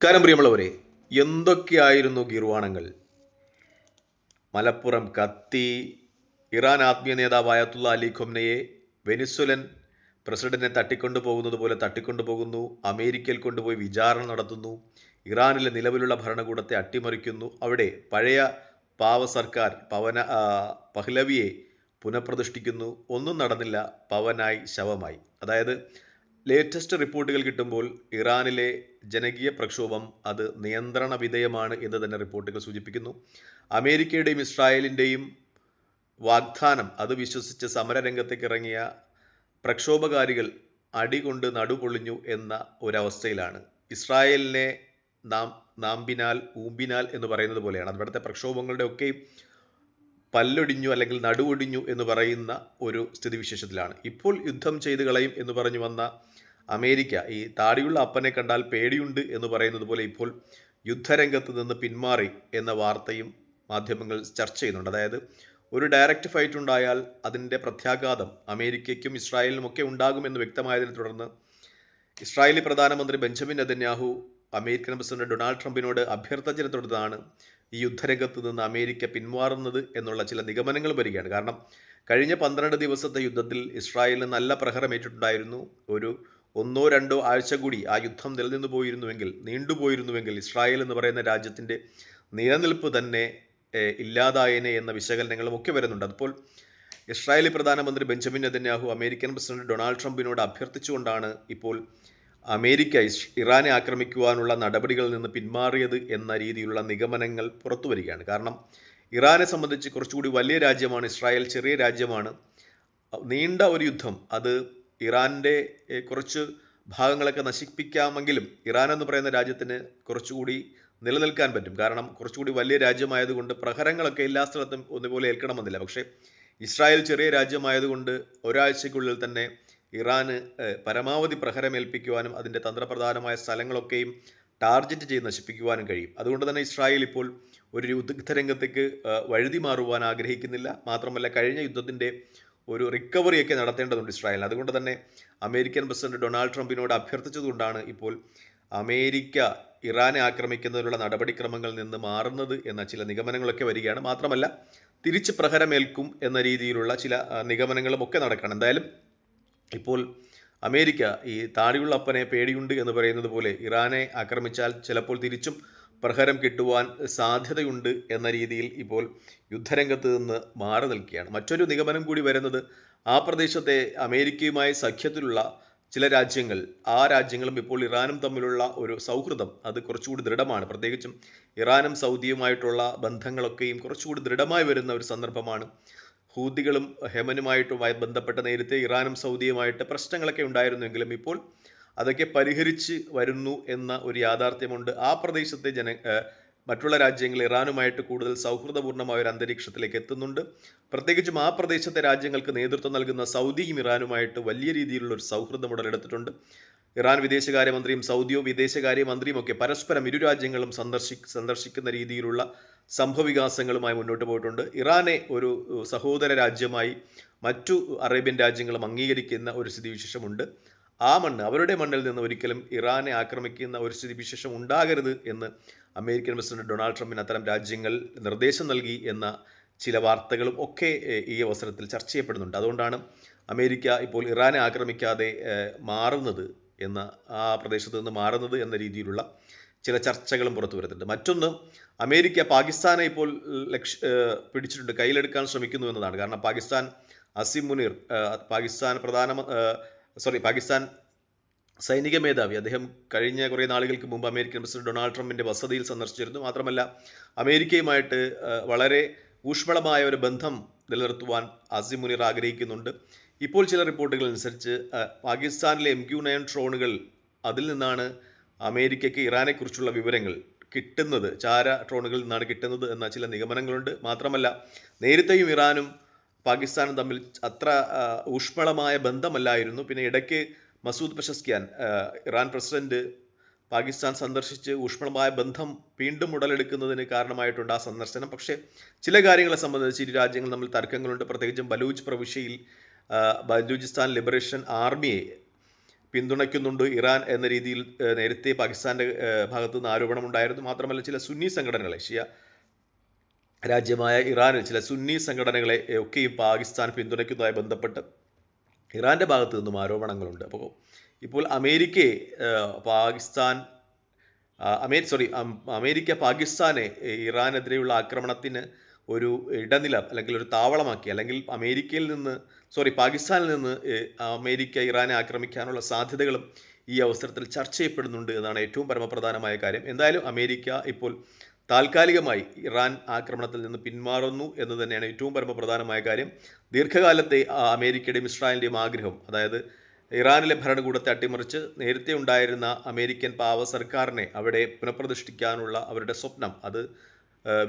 നമസ്കാരം പ്രിയമുള്ളവരെ, എന്തൊക്കെയായിരുന്നു ഗീർവാണങ്ങൾ? മലപ്പുറം കത്തി, ഇറാൻ ആത്മീയ നേതാവ് അയത്തുള്ള അലി ഖൊംനയെ വെനിസ്വലൻ പ്രസിഡന്റിനെ തട്ടിക്കൊണ്ടു പോകുന്നത് പോലെ തട്ടിക്കൊണ്ടു പോകുന്നു, അമേരിക്കയിൽ കൊണ്ടുപോയി വിചാരണ നടത്തുന്നു, ഇറാനിലെ നിലവിലുള്ള ഭരണകൂടത്തെ അട്ടിമറിക്കുന്നു, അവിടെ പഴയ പാവ സർക്കാർ പഹ്ലവിയെ പുനഃപ്രതിഷ്ഠിക്കുന്നു. ഒന്നും നടന്നില്ല, പവനായി ശവമായി. അതായത് ലേറ്റസ്റ്റ് റിപ്പോർട്ടുകൾ കിട്ടുമ്പോൾ ഇറാനിലെ ജനകീയ പ്രക്ഷോഭം അത് നിയന്ത്രണ വിധേയമാണ് എന്ന് തന്നെ റിപ്പോർട്ടുകൾ സൂചിപ്പിക്കുന്നു. അമേരിക്കയുടെയും ഇസ്രായേലിൻ്റെയും വാഗ്ദാനം അത് വിശ്വസിച്ച് സമരരംഗത്തേക്ക് ഇറങ്ങിയ പ്രക്ഷോഭകാരികൾ അടികൊണ്ട് നടുപൊളിഞ്ഞു എന്ന ഒരവസ്ഥയിലാണ്. ഇസ്രായേലിനെ നാമ്പിനാൽ ഊമ്പിനാൽ എന്ന് പറയുന്നത് പോലെയാണ് അവിടുത്തെ പ്രക്ഷോഭങ്ങളുടെ ഒക്കെ പല്ലൊടിഞ്ഞു അല്ലെങ്കിൽ നടുവൊടിഞ്ഞു എന്ന് പറയുന്ന ഒരു സ്ഥിതിവിശേഷത്തിലാണ്. ഇപ്പോൾ യുദ്ധം ചെയ്ത് കളയും എന്ന് പറഞ്ഞു വന്ന അമേരിക്ക, ഈ താടിയുള്ള അപ്പനെ കണ്ടാൽ പേടിയുണ്ട് എന്ന് പറയുന്നത് പോലെ ഇപ്പോൾ യുദ്ധരംഗത്ത് നിന്ന് പിന്മാറി എന്ന വാർത്തയും മാധ്യമങ്ങൾ ചർച്ച ചെയ്യുന്നുണ്ട്. അതായത് ഒരു ഡയറക്റ്റ് ഫൈറ്റ് ഉണ്ടായാൽ അതിൻ്റെ പ്രത്യാഘാതം അമേരിക്കയ്ക്കും ഇസ്രായേലിനും ഒക്കെ ഉണ്ടാകുമെന്ന് വ്യക്തമായതിനെ തുടർന്ന് ഇസ്രായേലി പ്രധാനമന്ത്രി Benjamin Netanyahu American president Donald ട്രംപിനോട് അഭ്യർത്ഥന തുടർന്നാണ് ഈ യുദ്ധരംഗത്ത് നിന്ന് അമേരിക്ക പിന്മാറുന്നത് എന്നുള്ള ചില നിഗമനങ്ങൾ വരികയാണ്. കാരണം കഴിഞ്ഞ 12 ദിവസത്തെ യുദ്ധത്തിൽ ഇസ്രായേലിന് നല്ല പ്രഹരമേറ്റിട്ടുണ്ടായിരുന്നു. ഒരു 1-2 ആഴ്ച കൂടി ആ യുദ്ധം നീണ്ടുപോയിരുന്നുവെങ്കിൽ ഇസ്രായേൽ എന്ന് പറയുന്ന രാജ്യത്തിൻ്റെ നിലനിൽപ്പ് തന്നെ ഇല്ലാതായേനെ എന്ന വിശകലനങ്ങളും ഒക്കെ വരുന്നുണ്ട്. അപ്പോൾ ഇസ്രായേലി പ്രധാനമന്ത്രി Benjamin Netanyahu American president Donald ട്രംപിനോട് അഭ്യർത്ഥിച്ചുകൊണ്ടാണ് ഇപ്പോൾ അമേരിക്ക ഇറാനെ ആക്രമിക്കുവാനുള്ള നടപടികളിൽ നിന്ന് പിന്മാറിയത് എന്ന രീതിയിലുള്ള നിഗമനങ്ങൾ പുറത്തു വരികയാണ്. കാരണം ഇറാനെ സംബന്ധിച്ച് കുറച്ചുകൂടി വലിയ രാജ്യമാണ് ഇസ്രായേൽ, ചെറിയ രാജ്യമാണ്. നീണ്ട ഒരു യുദ്ധം അത് ഇറാൻ്റെ കുറച്ച് ഭാഗങ്ങളൊക്കെ നശിപ്പിക്കാമെങ്കിലും ഇറാൻ എന്ന് പറയുന്ന രാജ്യത്തിന് കുറച്ചുകൂടി നിലനിൽക്കാൻ പറ്റും. കാരണം കുറച്ചുകൂടി വലിയ രാജ്യമായതുകൊണ്ട് പ്രഹരങ്ങളൊക്കെ എല്ലാ സ്ഥലത്തും ഒന്നുപോലെ ഏൽക്കണമെന്നില്ല. പക്ഷേ ഇസ്രായേൽ ചെറിയ രാജ്യമായതുകൊണ്ട് ഒരാഴ്ചയ്ക്കുള്ളിൽ തന്നെ ഇറാന് പരമാവധി പ്രഹരമേൽപ്പിക്കുവാനും അതിൻ്റെ തന്ത്രപ്രധാനമായ സ്ഥലങ്ങളൊക്കെയും ടാർഗറ്റ് ചെയ്ത് നശിപ്പിക്കുവാനും കഴിയും. അതുകൊണ്ട് തന്നെ ഇസ്രായേൽ ഇപ്പോൾ ഒരു യുദ്ധരംഗത്തേക്ക് വഴുതി മാറുവാൻ ആഗ്രഹിക്കുന്നില്ല. മാത്രമല്ല കഴിഞ്ഞ യുദ്ധത്തിൻ്റെ ഒരു റിക്കവറിയൊക്കെ നടത്തേണ്ടതുണ്ട് ഇസ്രായേലിന്. അതുകൊണ്ട് തന്നെ അമേരിക്കൻ പ്രസിഡന്റ് ഡൊണാൾഡ് ട്രംപിനോട് അഭ്യർത്ഥിച്ചതുകൊണ്ടാണ് ഇപ്പോൾ അമേരിക്ക ഇറാനെ ആക്രമിക്കുന്നതിനുള്ള നടപടിക്രമങ്ങളിൽ നിന്ന് മാറുന്നത് എന്ന ചില നിഗമനങ്ങളൊക്കെ വരികയാണ്. മാത്രമല്ല തിരിച്ച് പ്രഹരമേൽക്കും എന്ന രീതിയിലുള്ള ചില നിഗമനങ്ങളും ഒക്കെ നടക്കണം. എന്തായാലും ഇപ്പോൾ അമേരിക്ക ഈ താടിയുള്ള അപ്പനെ പേടിയുണ്ട് എന്ന് പറയുന്നത് പോലെ ഇറാനെ ആക്രമിച്ചാൽ ചിലപ്പോൾ തിരിച്ചും പ്രഹരം കിട്ടുവാൻ സാധ്യതയുണ്ട് എന്ന രീതിയിൽ ഇപ്പോൾ യുദ്ധരംഗത്ത് നിന്ന് മാറി നിൽക്കുകയാണ്. മറ്റൊരു നിഗമനം കൂടി വരുന്നത് ആ പ്രദേശത്തെ അമേരിക്കയുമായി സഖ്യത്തിലുള്ള ചില രാജ്യങ്ങൾ, ആ രാജ്യങ്ങളും ഇപ്പോൾ ഇറാനും തമ്മിലുള്ള ഒരു സൗഹൃദം അത് കുറച്ചുകൂടി ദൃഢമാണ്. പ്രത്യേകിച്ചും ഇറാനും സൗദിയുമായിട്ടുള്ള ബന്ധങ്ങളൊക്കെയും കുറച്ചുകൂടി ദൃഢമായി വരുന്ന ഒരു സന്ദർഭമാണ്. ഹൂതികളും യമനുമായിട്ടുമായി ബന്ധപ്പെട്ട് നേരത്തെ ഇറാനും സൗദിയുമായിട്ട് പ്രശ്നങ്ങളൊക്കെ ഉണ്ടായിരുന്നുവെങ്കിലും ഇപ്പോൾ അതൊക്കെ പരിഹരിച്ച് വരുന്നു എന്ന ഒരു യാഥാർത്ഥ്യമുണ്ട്. ആ പ്രദേശത്തെ മറ്റുള്ള രാജ്യങ്ങൾ ഇറാനുമായിട്ട് കൂടുതൽ സൗഹൃദപൂർണ്ണമായ ഒരു അന്തരീക്ഷത്തിലേക്ക് എത്തുന്നുണ്ട്. പ്രത്യേകിച്ചും ആ പ്രദേശത്തെ രാജ്യങ്ങൾക്ക് നേതൃത്വം നൽകുന്ന സൗദിയും ഇറാനുമായിട്ട് വലിയ രീതിയിലുള്ള ഒരു സൗഹൃദം ഉടലെടുത്തിട്ടുണ്ട്. ഇറാൻ വിദേശകാര്യമന്ത്രിയും സൗദിയോ വിദേശകാര്യമന്ത്രിയും ഒക്കെ പരസ്പരം ഇരു രാജ്യങ്ങളും സന്ദർശിക്കുന്ന രീതിയിലുള്ള സംഭവവികാസങ്ങളുമായി മുന്നോട്ട് പോയിട്ടുണ്ട്. ഇറാനെ ഒരു സഹോദര രാജ്യമായി മറ്റു അറേബ്യൻ രാജ്യങ്ങളും അംഗീകരിക്കുന്ന ഒരു സ്ഥിതിവിശേഷമുണ്ട്. അവരുടെ മണ്ണിൽ നിന്ന് ഒരിക്കലും ഇറാനെ ആക്രമിക്കുന്ന ഒരു സ്ഥിതിവിശേഷം ഉണ്ടാകരുത് എന്ന് അമേരിക്കൻ പ്രസിഡന്റ് ഡൊണാൾഡ് ട്രംപിന് അത്തരം രാജ്യങ്ങൾ നിർദ്ദേശം നൽകി എന്ന ചില വാർത്തകളും ഒക്കെ ഈ അവസരത്തിൽ ചർച്ച ചെയ്യപ്പെടുന്നുണ്ട്. അതുകൊണ്ടാണ് അമേരിക്ക ഇപ്പോൾ ഇറാനെ ആക്രമിക്കാതെ മാറുന്നത് ആ പ്രദേശത്ത് നിന്ന് മാറുന്നത് എന്ന രീതിയിലുള്ള ചില ചർച്ചകളും പുറത്തു വരുന്നുണ്ട്. മറ്റൊന്ന്, അമേരിക്ക പാകിസ്ഥാനെ ഇപ്പോൾ പിടിച്ചിട്ടുണ്ട്, കയ്യിലെടുക്കാൻ ശ്രമിക്കുന്നു എന്നതാണ്. കാരണം പാകിസ്ഥാൻ അസിം മുനീർ, പാകിസ്ഥാൻ സൈനിക മേധാവി, അദ്ദേഹം കഴിഞ്ഞ കുറേ നാളുകൾക്ക് മുമ്പ് അമേരിക്കൻ പ്രസിഡന്റ് ഡൊണാൾഡ് ട്രംപിൻ്റെ വസതിയിൽ സന്ദർശിച്ചിരുന്നു. മാത്രമല്ല അമേരിക്കയുമായിട്ട് വളരെ ഊഷ്മളമായ ഒരു ബന്ധം നിലനിർത്തുവാൻ അസിം മുനീർ ആഗ്രഹിക്കുന്നുണ്ട്. ഇപ്പോൾ ചില റിപ്പോർട്ടുകൾ അനുസരിച്ച് പാകിസ്ഥാനിലെ MQ-9 ഡ്രോണുകൾ, അതിൽ നിന്നാണ് അമേരിക്കയ്ക്ക് ഇറാനെക്കുറിച്ചുള്ള വിവരങ്ങൾ കിട്ടുന്നത്, ചാര ഡ്രോണുകളിൽ നിന്നാണ് കിട്ടുന്നത് എന്ന ചില നിഗമനങ്ങളുണ്ട്. മാത്രമല്ല നേരത്തെയും ഇറാനും പാകിസ്ഥാനും തമ്മിൽ അത്ര ഊഷ്മളമായ ബന്ധമല്ലായിരുന്നു. പിന്നെ ഇടയ്ക്ക് Masood Pezeshkian, Iran president, Pakistan സന്ദർശിച്ച് ഊഷ്മളമായ ബന്ധം വീണ്ടും ഉടലെടുക്കുന്നതിന് കാരണമായിട്ടുണ്ട് ആ സന്ദർശനം. പക്ഷേ ചില കാര്യങ്ങളെ സംബന്ധിച്ച് ഇരു രാജ്യങ്ങൾ തമ്മിൽ തർക്കങ്ങളുണ്ട്. പ്രത്യേകിച്ചും ബലൂച്ച് പ്രവിശ്യയിൽ ബലൂചിസ്ഥാൻ ലിബറേഷൻ ആർമിയെ പിന്തുണയ്ക്കുന്നുണ്ട് ഇറാൻ എന്ന രീതിയിൽ നേരത്തെ പാകിസ്ഥാൻ്റെ ഭാഗത്തു നിന്ന് ആരോപണമുണ്ടായിരുന്നു. മാത്രമല്ല ചില സുന്നി സംഘടനകളെ, ഷിയ രാജ്യമായ ഇറാനിൽ ചില സുന്നി സംഘടനകളെ ഒക്കെയും പാകിസ്ഥാൻ പിന്തുണയ്ക്കുന്നതുമായി ബന്ധപ്പെട്ട് ഇറാൻ്റെ ഭാഗത്തു നിന്നും ആരോപണങ്ങളുണ്ട്. അപ്പോൾ ഇപ്പോൾ അമേരിക്കയെ പാകിസ്ഥാൻ അമേരിക്ക പാകിസ്ഥാനെ ഇറാനെതിരെയുള്ള ആക്രമണത്തിന് ഒരു ഇടനില അല്ലെങ്കിൽ ഒരു താവളമാക്കി, അല്ലെങ്കിൽ പാകിസ്ഥാനിൽ നിന്ന് അമേരിക്ക ഇറാനെ ആക്രമിക്കാനുള്ള സാധ്യതകളും ഈ അവസരത്തിൽ ചർച്ച ചെയ്യപ്പെടുന്നുണ്ട് എന്നാണ് ഏറ്റവും പരമപ്രധാനമായ കാര്യം. എന്തായാലും അമേരിക്ക ഇപ്പോൾ താൽക്കാലികമായി ഇറാൻ ആക്രമണത്തിൽ നിന്ന് പിന്മാറുന്നു എന്ന് തന്നെയാണ് ഏറ്റവും പരമപ്രധാനമായ കാര്യം. ദീർഘകാലത്തെ അമേരിക്കയുടെയും ഇസ്രായേലിൻ്റെയും ആഗ്രഹം, അതായത് ഇറാനിലെ ഭരണകൂടത്തെ അട്ടിമറിച്ച് നേരത്തെ ഉണ്ടായിരുന്ന അമേരിക്കൻ പാവ സർക്കാരിനെ അവിടെ പുനഃപ്രതിഷ്ഠിക്കാനുള്ള അവരുടെ സ്വപ്നം, അത്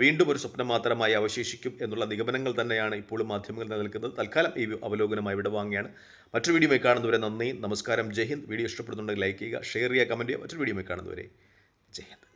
വീണ്ടും ഒരു സ്വപ്നം മാത്രമായി അവശേഷിക്കും എന്നുള്ള നിഗമനങ്ങൾ തന്നെയാണ് ഇപ്പോഴും മാധ്യമങ്ങൾ നിലനിൽക്കുന്നത്. തൽക്കാലം ഈ അവലോകനമായി ഇവിടെ വാങ്ങിയാണ്. മറ്റൊരു വീഡിയോയുമായി കാണുന്നവരെ നന്ദി, നമസ്കാരം, ജയ് ഹിന്ദ്. വീഡിയോ ഇഷ്ടപ്പെടുന്നുണ്ടെങ്കിൽ ലൈക്ക് ചെയ്യുക, ഷെയർ ചെയ്യുക, കമൻറ്റ് ചെയ്യുക. മറ്റൊരു വീഡിയോയുമായി കാണുന്നവരെ ജയ് ഹിന്ദ്.